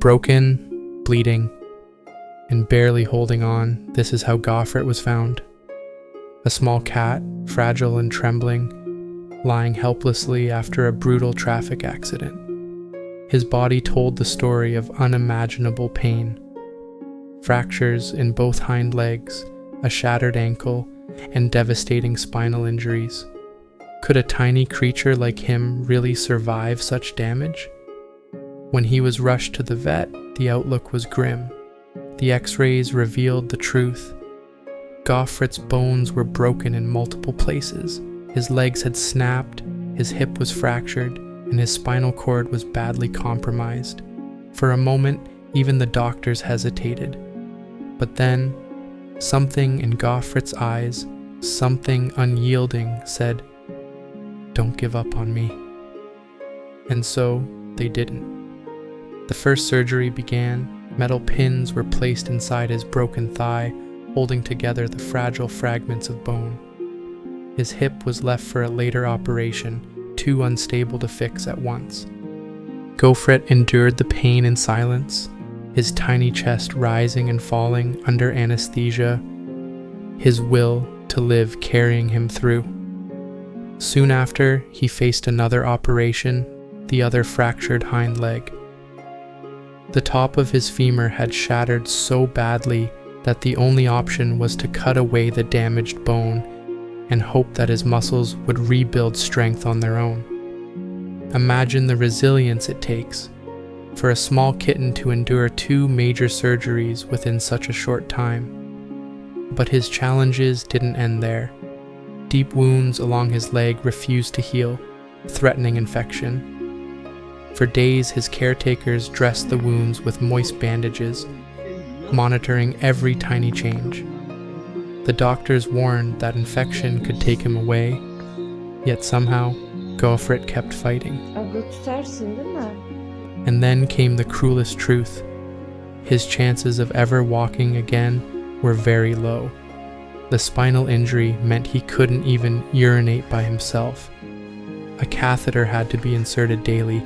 Broken, bleeding, and barely holding on, this is how Gofret was found. A small cat, fragile and trembling, lying helplessly after a brutal traffic accident. His body told the story of unimaginable pain. Fractures in both hind legs, a shattered ankle, and devastating spinal injuries. Could a tiny creature like him really survive such damage? When he was rushed to the vet, the outlook was grim. The X-rays revealed the truth. Gofret's bones were broken in multiple places. His legs had snapped, his hip was fractured, and his spinal cord was badly compromised. For a moment, even the doctors hesitated. But then, something in Gofret's eyes, something unyielding, said, "Don't give up on me." And so, they didn't. The first surgery began. Metal pins were placed inside his broken thigh, holding together the fragile fragments of bone. His hip was left for a later operation, too unstable to fix at once. Gofret endured the pain in silence, his tiny chest rising and falling under anesthesia, his will to live carrying him through. Soon after, he faced another operation, the other fractured hind leg. The top of his femur had shattered so badly that the only option was to cut away the damaged bone and hope that his muscles would rebuild strength on their own. Imagine the resilience it takes for a small kitten to endure 2 major surgeries within such a short time. But his challenges didn't end there. Deep wounds along his leg refused to heal, threatening infection. For days, his caretakers dressed the wounds with moist bandages, monitoring every tiny change. The doctors warned that infection could take him away, yet somehow, Gofret kept fighting. And then came the cruelest truth. His chances of ever walking again were very low. The spinal injury meant he couldn't even urinate by himself. A catheter had to be inserted daily,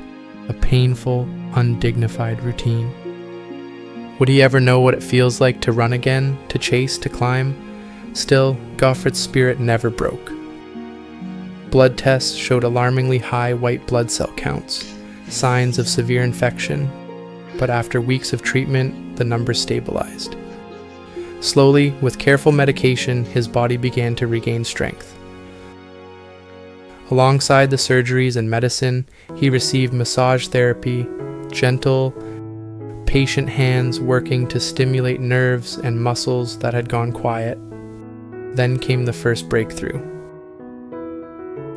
a painful, undignified routine. Would he ever know what it feels like to run again, to chase, to climb? Still, Gofret's spirit never broke. Blood tests showed alarmingly high white blood cell counts, signs of severe infection, but after weeks of treatment, the numbers stabilized. Slowly, with careful medication, his body began to regain strength. Alongside the surgeries and medicine, he received massage therapy, gentle, patient hands working to stimulate nerves and muscles that had gone quiet. Then came the first breakthrough.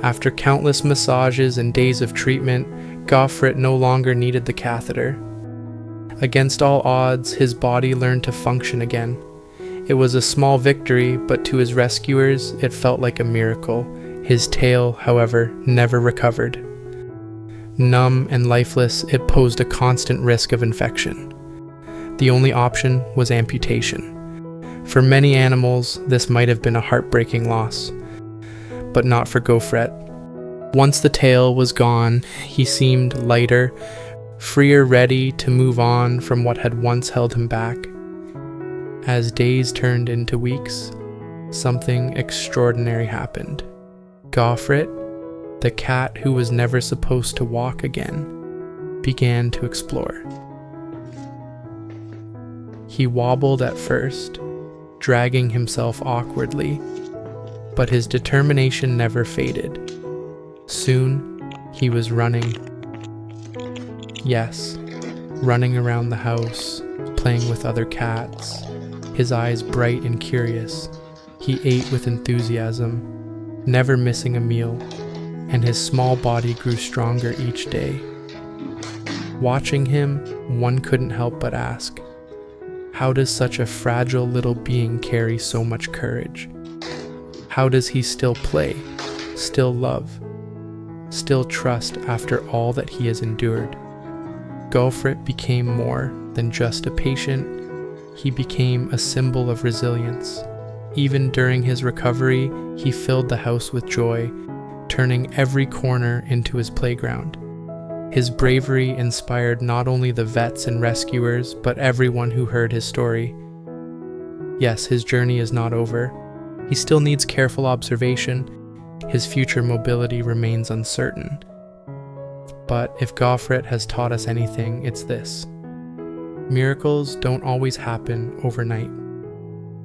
After countless massages and days of treatment, Gofret no longer needed the catheter. Against all odds, his body learned to function again. It was a small victory, but to his rescuers, it felt like a miracle. His tail, however, never recovered. Numb and lifeless, it posed a constant risk of infection. The only option was amputation. For many animals, this might have been a heartbreaking loss, but not for Gofret. Once the tail was gone, he seemed lighter, freer, ready to move on from what had once held him back. As days turned into weeks, something extraordinary happened. Gofret, the cat who was never supposed to walk again, began to explore. He wobbled at first, dragging himself awkwardly, but his determination never faded. Soon, he was running. Yes, running around the house, playing with other cats, his eyes bright and curious. He ate with enthusiasm, never missing a meal, and his small body grew stronger each day. Watching him, one couldn't help but ask, how does such a fragile little being carry so much courage? How does he still play, still love, still trust after all that he has endured? Gofret became more than just a patient. He became a symbol of resilience. Even during his recovery, he filled the house with joy, turning every corner into his playground. His bravery inspired not only the vets and rescuers, but everyone who heard his story. Yes, his journey is not over. He still needs careful observation. His future mobility remains uncertain. But if Gofret has taught us anything, it's this: miracles don't always happen overnight.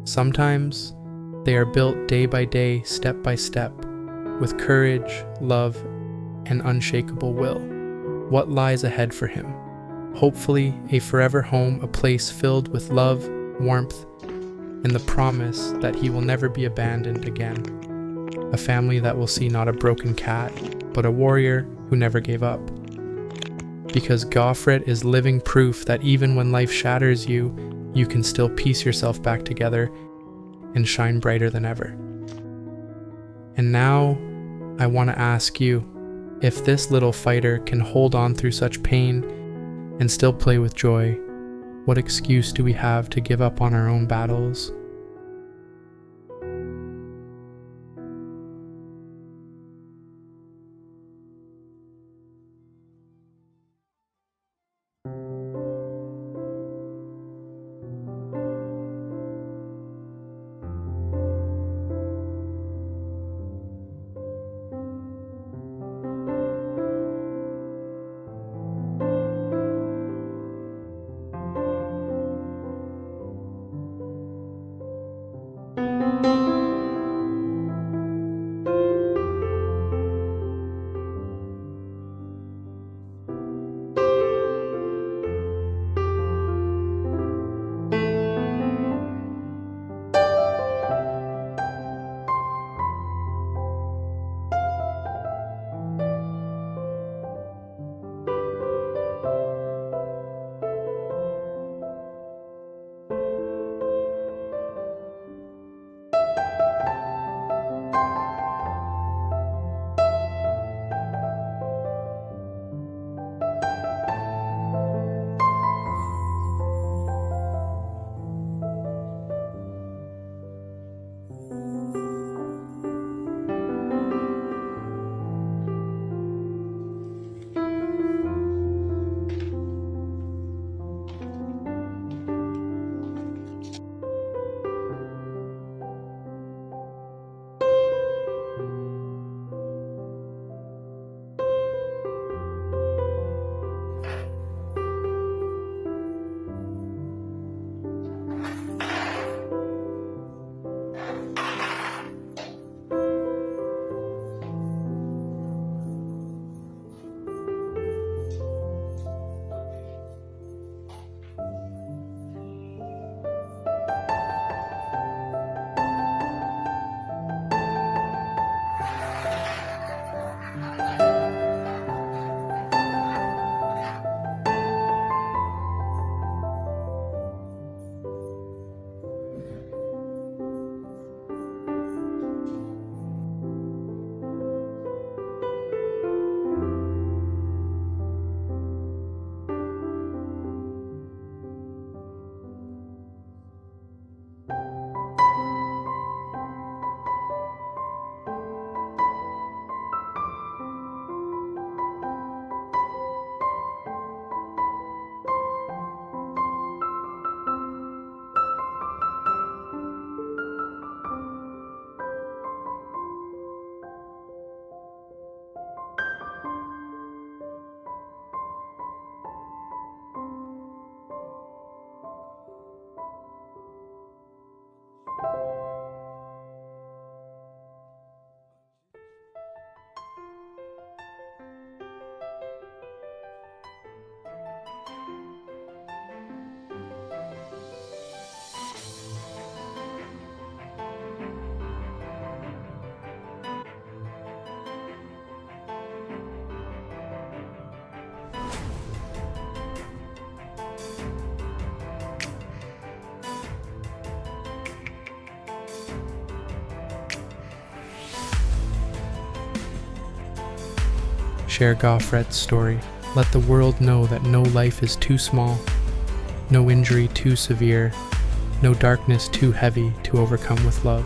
Sometimes they are built day by day, step by step, with courage, love, and unshakable will. What lies ahead for him? Hopefully, a forever home, a place filled with love, warmth, and the promise that he will never be abandoned again. A family that will see not a broken cat, but a warrior who never gave up. Because Gofret is living proof that even when life shatters you, you can still piece yourself back together and shine brighter than ever. And now, I want to ask you, if this little fighter can hold on through such pain and still play with joy, what excuse do we have to give up on our own battles? Share Gofret's story. Let the world know that no life is too small, no injury too severe, no darkness too heavy to overcome with love.